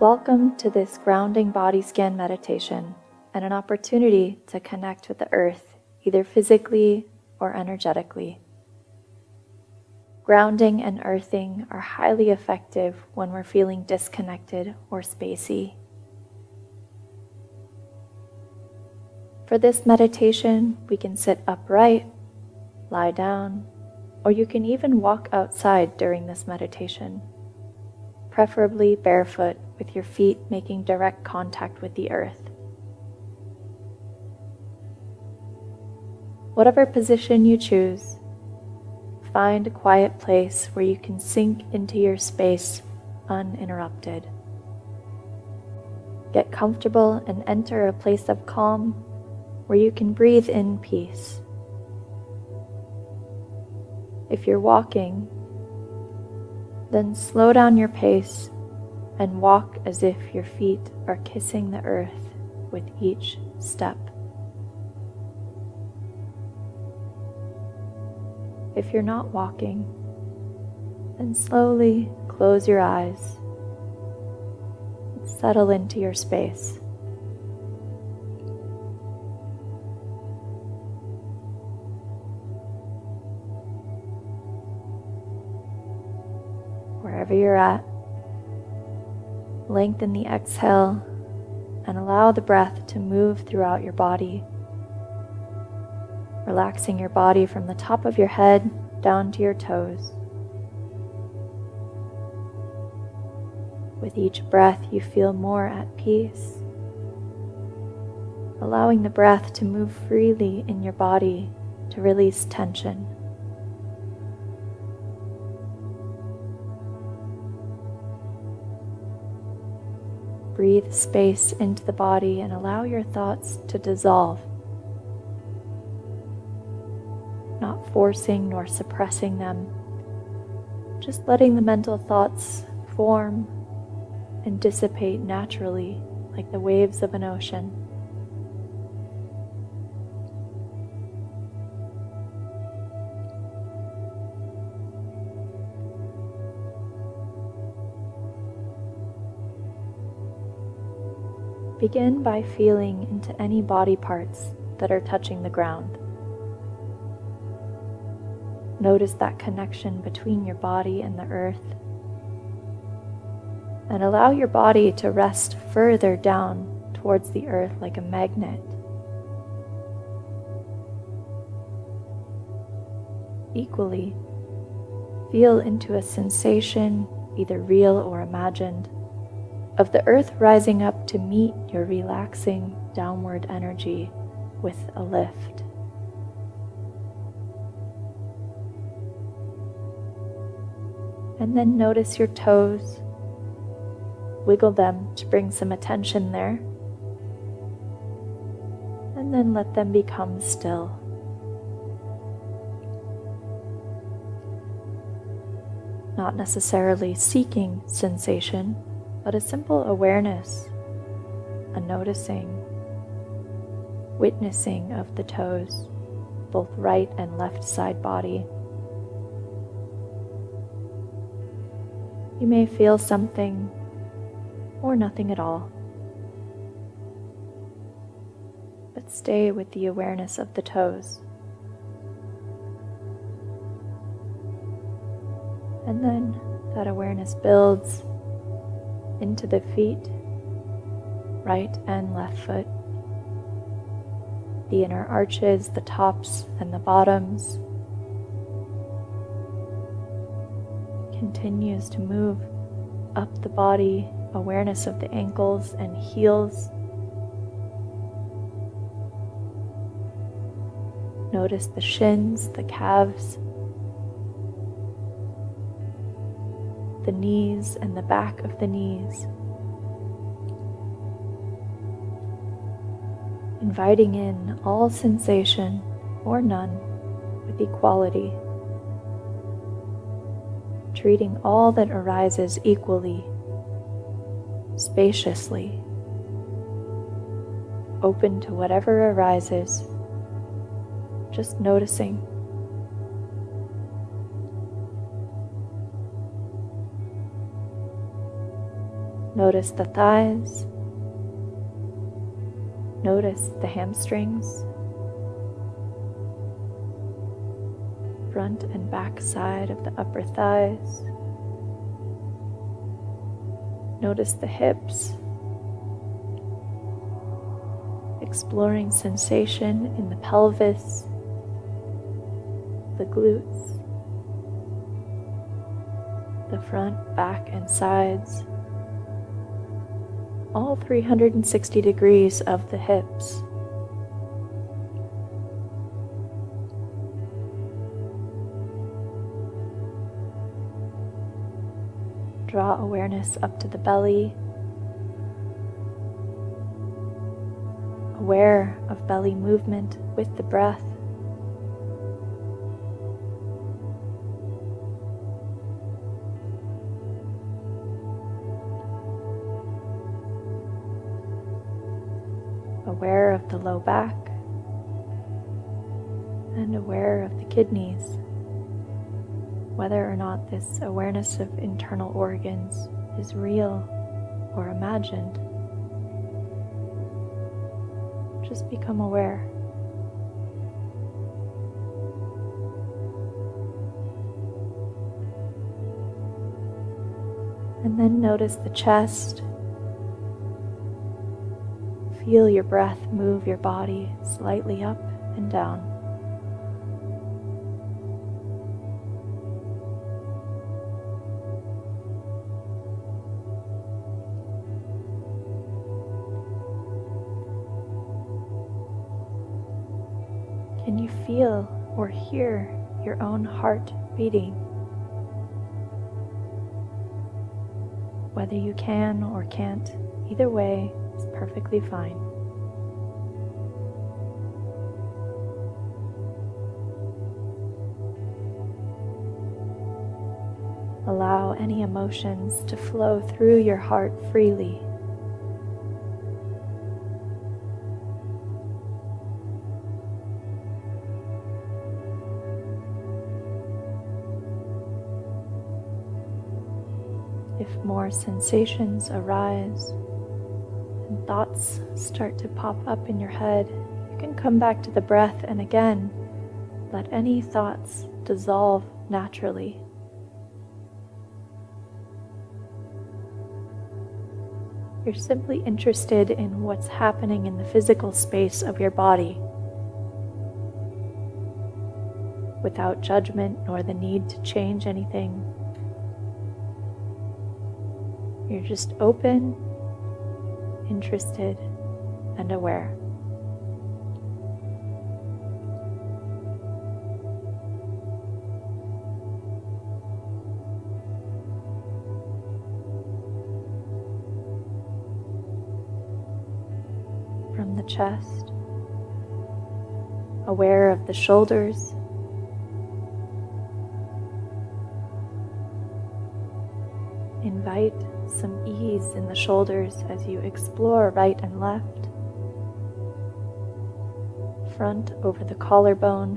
Welcome to this grounding body scan meditation and an opportunity to connect with the earth, either physically or energetically. Grounding and earthing are highly effective when we're feeling disconnected or spacey. For this meditation, we can sit upright, lie down, or you can even walk outside during this meditation, preferably barefoot with your feet making direct contact with the earth. Whatever position you choose, find a quiet place where you can sink into your space uninterrupted. Get comfortable and enter a place of calm where you can breathe in peace. If you're walking, then slow down your pace and walk as if your feet are kissing the earth with each step. If you're not walking, then slowly close your eyes and settle into your space. Wherever you're at, lengthen the exhale and allow the breath to move throughout your body, relaxing your body from the top of your head down to your toes. With each breath, you feel more at peace, allowing the breath to move freely in your body to release tension. Breathe space into the body and allow your thoughts to dissolve, not forcing nor suppressing them, just letting the mental thoughts form and dissipate naturally like the waves of an ocean. Begin by feeling into any body parts that are touching the ground. Notice that connection between your body and the earth, and allow your body to rest further down towards the earth like a magnet. Equally, feel into a sensation, either real or imagined, of the earth rising up to meet your relaxing downward energy with a lift. And then notice your toes. Wiggle them to bring some attention there. And then let them become still. Not necessarily seeking sensation, but a simple awareness, a noticing, witnessing of the toes, both right and left side body. You may feel something or nothing at all, but stay with the awareness of the toes. And then that awareness builds into the feet, right and left foot, the inner arches, the tops and the bottoms. Continues to move up the body, awareness of the ankles and heels. Notice the shins, the calves, the knees and the back of the knees. Inviting in all sensation or none with equality. Treating all that arises equally, spaciously, open to whatever arises, just noticing. Notice the thighs. Notice the hamstrings, front and back side of the upper thighs. Notice the hips, exploring sensation in the pelvis, the glutes, the front, back, and sides, all 360 degrees of the hips. Draw awareness up to the belly, aware of belly movement with the breath. Aware of the low back and aware of the kidneys. Whether or not this awareness of internal organs is real or imagined, just become aware. And then notice the chest. Feel your breath move your body slightly up and down. Can you feel or hear your own heart beating? Whether you can or can't, either way is perfectly fine. Allow any emotions to flow through your heart freely. If more sensations arise and thoughts start to pop up in your head, you can come back to the breath and again, let any thoughts dissolve naturally. You're simply interested in what's happening in the physical space of your body, without judgment nor the need to change anything. You're just open, interested, and aware. From the chest, aware of the shoulders, invite some ease in the shoulders as you explore right and left, front over the collarbone,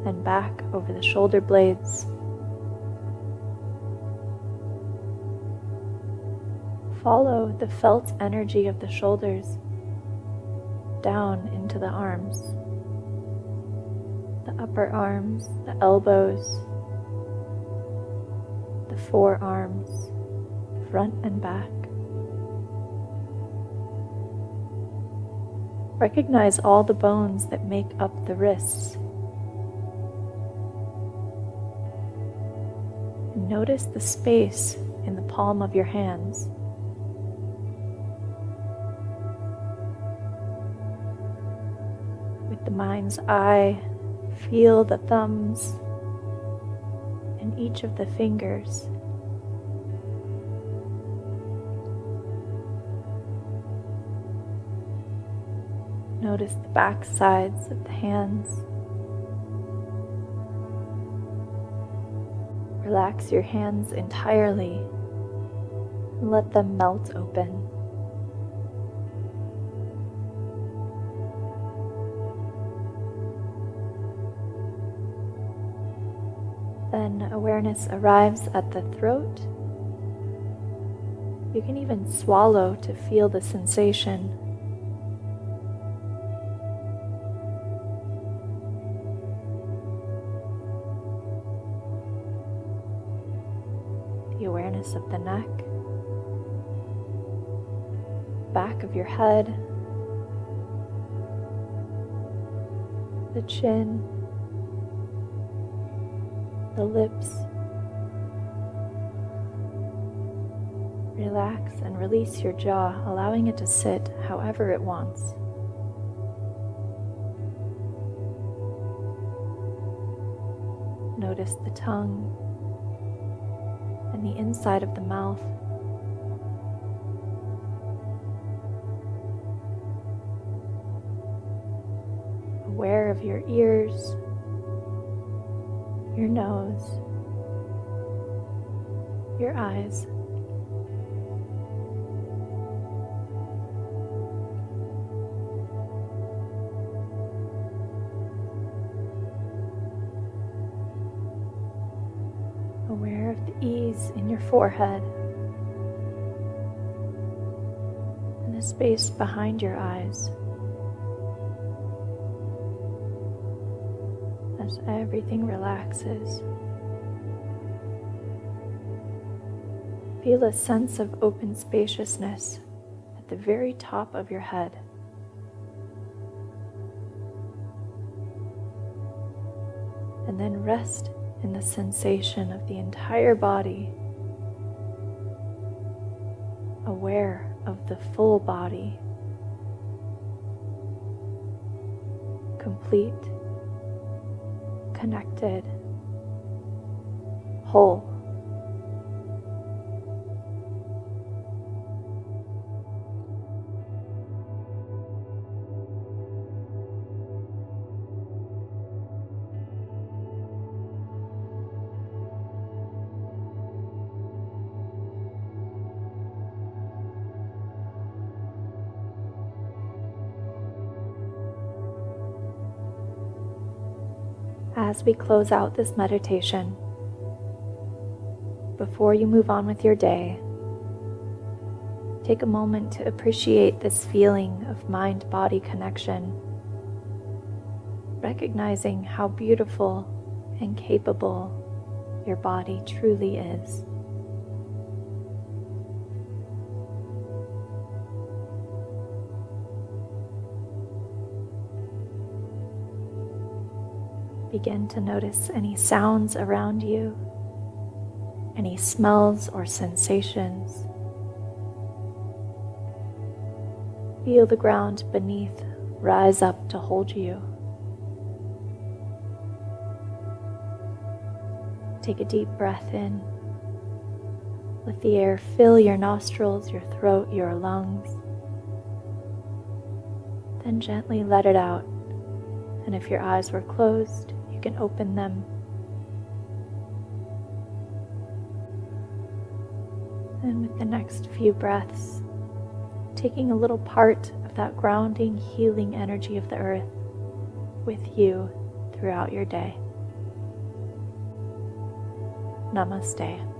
and back over the shoulder blades. Follow the felt energy of the shoulders down into the arms, the upper arms, the elbows, the forearms, front and back. Recognize all the bones that make up the wrists. And notice the space in the palm of your hands. With the mind's eye, feel the thumbs and each of the fingers. Notice the back sides of the hands. Relax your hands entirely and let them melt open. Then awareness arrives at the throat You can even swallow to feel the sensation. The awareness of the neck, back of your head, the chin, the lips. Relax and release your jaw, allowing it to sit however it wants. Notice the tongue and the inside of the mouth. Aware of your ears, your nose, your eyes. Aware of the ease in your forehead and the space behind your eyes as everything relaxes. Feel a sense of open spaciousness at the very top of your head. And then rest in the sensation of the entire body, aware of the full body, complete, connected, whole. As we close out this meditation, before you move on with your day, take a moment to appreciate this feeling of mind-body connection, recognizing how beautiful and capable your body truly is. Begin to notice any sounds around you, any smells or sensations. Feel the ground beneath rise up to hold you. Take a deep breath in. Let the air fill your nostrils, your throat, your lungs. Then gently let it out. And if your eyes were closed, you can open them. And with the next few breaths, taking a little part of that grounding, healing energy of the earth with you throughout your day. Namaste.